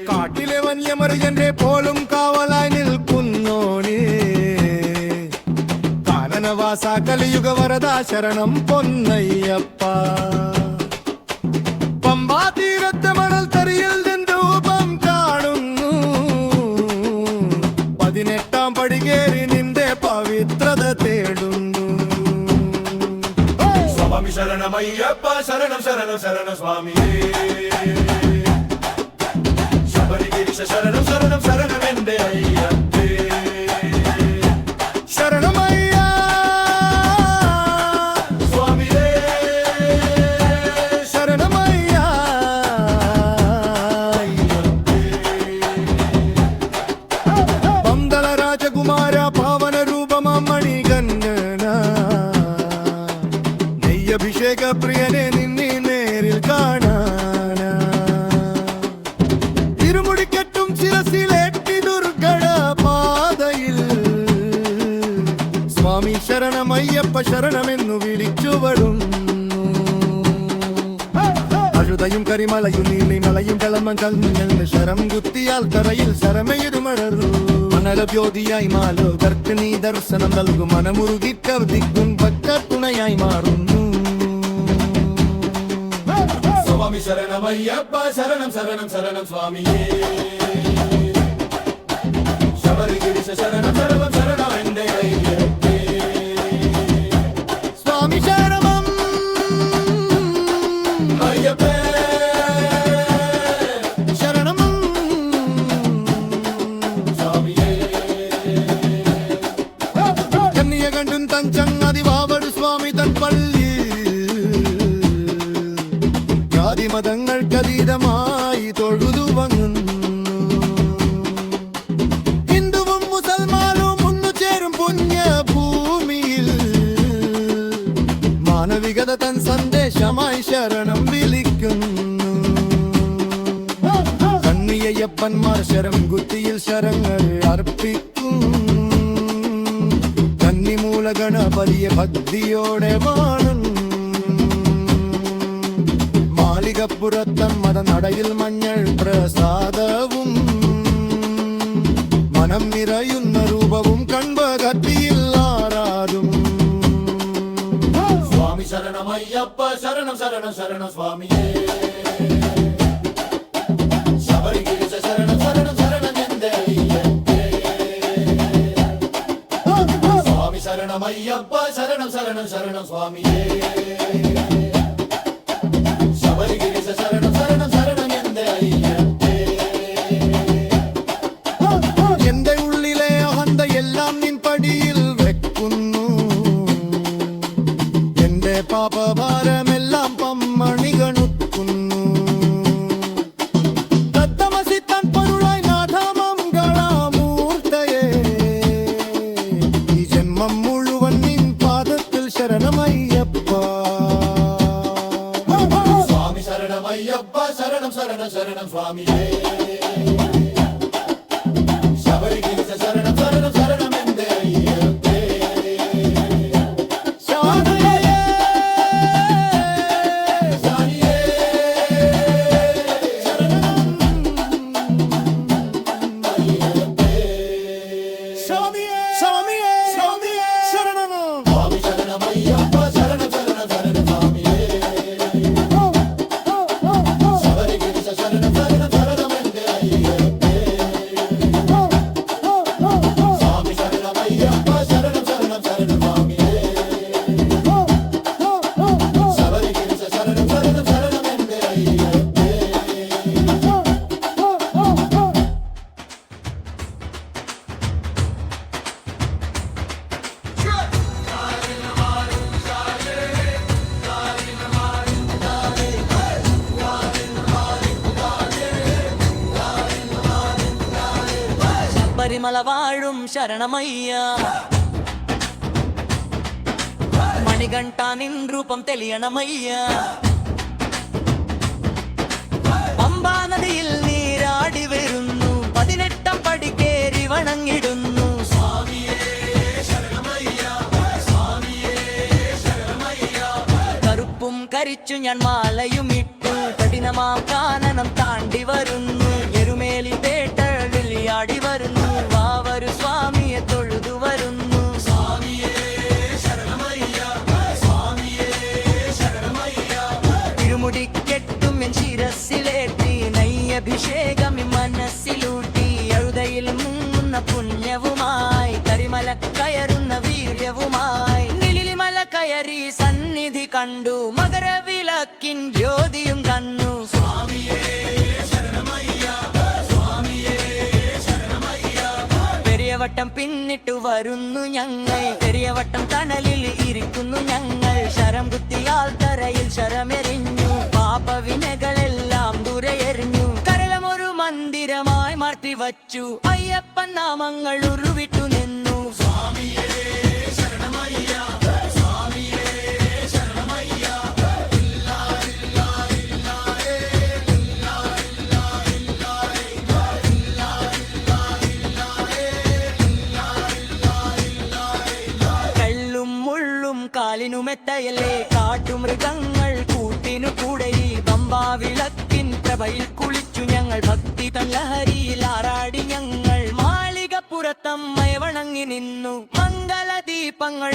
കാട്ടിലെ വന്യമൃഗന്റെ പോലും കാവലായി നിൽക്കുന്നോനേ കാനനവാസ കലിയുഗ വരദാ ശരണം പൊന്നയ്യപ്പ പമ്പാ തീരത്തെ മണൽ തറിയിൽ രൂപം കാണുന്നു 18 പടി കേറി നിന്റെ പവിത്രത തേടുന്നു സ്വാമി ശരണമയ്യപ്പ ശരണം ശരണം ശരണം സ്വാമിയേ ശബരിഗിരീശ ശരണം ശരണം ശരണം എന്റെ അയ്യപ്പേ ശരണമയ്യ സ്വാമിയേ ശരണമയ്യ പന്തള രാജകുമാര പാവന രൂപമാം മണികണ്ഠന നെയ്യഭിഷേക പ്രിയനെ നിന്നെ നേരിൽ കാണാന ഇരുമുടിക്കെട്ടും ശിരസിലേറ്റി ദുർഘട പാതയിൽ സ്വാമി ശരണമയ്യപ്പ ശരണമെന്നു വിളിച്ചുവടുന്നു അഴുതയും കരിമലയും നീലിമലയും കളമകല്ലുകളുടെ ശരം കുത്തിയാൽ തറയിൽ ശരമയിരുമഴറു മണലജ്യോതിയായി മാലോകർക്ക് നീ ദർശനം നൽകും മനമുറുകി കവിക്കും പക്ക തുണയായി മാറുന്നു സ്വാമി ശരണമയ്യപ്പ ശരണം ശരണം ശരണം സ്വാമിയേ ശബരിഗിരീശ ശരണം ശരണം ശരണം എന്റെ അയ്യപ്പേ സ്വാമി ശരണം അയ്യപ്പേ ശരണം സ്വാമിയേ കന്നിയ കണ്ടും തൻ ചങ്ങാതി വാവട് സ്വാമി തൻ പള്ളി ജാതിമതങ്ങൾക്കതീതമായി തൊഴുതു വങ്ങുന്നു ഹിന്ദുവും മുസൽമാനും ഒന്നു ചേരും പുണ്യഭൂമിയിൽ മാനവികത തൻ സന്ദേശമായി ശരണം വിളിക്കുന്നു കണ്ണിയയ്യപ്പന്മാർ ശരം കുത്തിയിൽ ശരങ്ങൾ അർപ്പിക്കും കന്നിമൂല ഗണപതിയെ ഭക്തിയോടെ വാണുന്നു മാളികപ്പുറത്തമ്മത നടയിൽ മഞ്ഞൾ പ്രസാദവും മനം നിറയുന്ന രൂപവും കൺപകത്തിയിൽ ആരാരും സ്വാമി ശരണമയ്യപ്പ ശരണം ശരണം ശരണം സ്വാമിയേ ശബരിഗിരീശ ശരണം ശരണം ശരണം എന്റെ അയ്യപ്പേ സ്വാമി ശരണമയ്യപ്പ ശരണം ശരണം ശരണം സ്വാമിയേ ശബരിഗിരീശ ശരണം ശരണം ശരണം എന്റെ അയ്യപ്പേ എന്റെ ഉള്ളിലെ അഹന്ത എല്ലാം നിൻ പടിയിൽ വെക്കുന്നു എന്റെ പാപഭാരമെല്ലാം പമ്മണി ഗണുക്കുന്നു തത്തമസി തൻ പൊരുളായി നാഥമംഗളമൂർത്തയേ ഈ ജന്മം മുഴുവൻ നിൻ പാദത്തിൽ ശരണമയ്യപ്പ സ്വാമി ശരണമയ്യപ്പ ശരണം ശരണം ശരണം സ്വാമിയേ ശബരിഗിരീശ ശരണം ശരണം ശരണം എന്റെ അയ്യപ്പേ ശാന്തിയേ സ്വാമിയേ സ്വാമിയേ സ്വാമിയേ സ്വാമിയേ ശരണം സ്വാമി ശരണമയ്യപ്പ ശരണം ശരണം ശരണം സ്വാമിയേ ശബരിഗിരീശ ശരണം ശരണം ശരണം എന്റെ അയ്യപ്പേ സ്വാമി ശരണമയ്യപ്പ ശരണം ശരണം ശരണം സ്വാമിയേ ശബരിഗിരീശ ശരണം ശരണം ശരണം എന്റെ അയ്യപ്പേ ശബരിമല വാഴും ശരണമയ്യ മണികണ്ഠ നിൻ രൂപം തെളിയണമയ്യ പമ്പാ നദിയിൽ നീരാടി വരുന്നു 18 പടി കേറി വണങ്ങിടുന്നു കറുപ്പും കരിച്ചു ഞാൻ മാലയും ഇട്ടു കഠിനമാം കാനനം താണ്ടി വരും അഭിഷേകം മനസ്സിലൂട്ടി എഴുതയിൽ മുങ്ങുന്ന പുണ്യവുമായി കരിമല കയറുന്ന വീര്യവുമായി നിലിമല കയറി സന്നിധി കണ്ടു മകരവിളക്കിൻ ജ്യോതിയും കണ്ണു പെരിയവട്ടം പിന്നിട്ടു വരുന്നു ഞങ്ങൾ പെരിയവട്ടം തണലിൽ ഇരിക്കുന്നു ഞങ്ങൾ ശരം കുത്തിയാൽ തറയിൽ ശരമെറിഞ്ഞു പാപവിനകളെല്ലാം ദൂരെയെറിഞ്ഞു കരളമൊരു മന്ദിരമായി മാറ്റി വച്ചു അയ്യപ്പൻ നാമങ്ങൾ ഉരുവിട്ടു നിന്നു കാലിനുമെത്തയല്ലേ കാട്ടുമൃഗങ്ങൾ കൂട്ടിനു കൂടെ പമ്പാവിളക്കിൻ പ്രഭയിൽ കുളിച്ചു ഞങ്ങൾ ഭക്തി തല്ലഹരിയിൽ ആറാടി ഞങ്ങൾ മാളികപ്പുറത്തമ്മയെ വണങ്ങി നിന്നു മംഗളദീപങ്ങൾ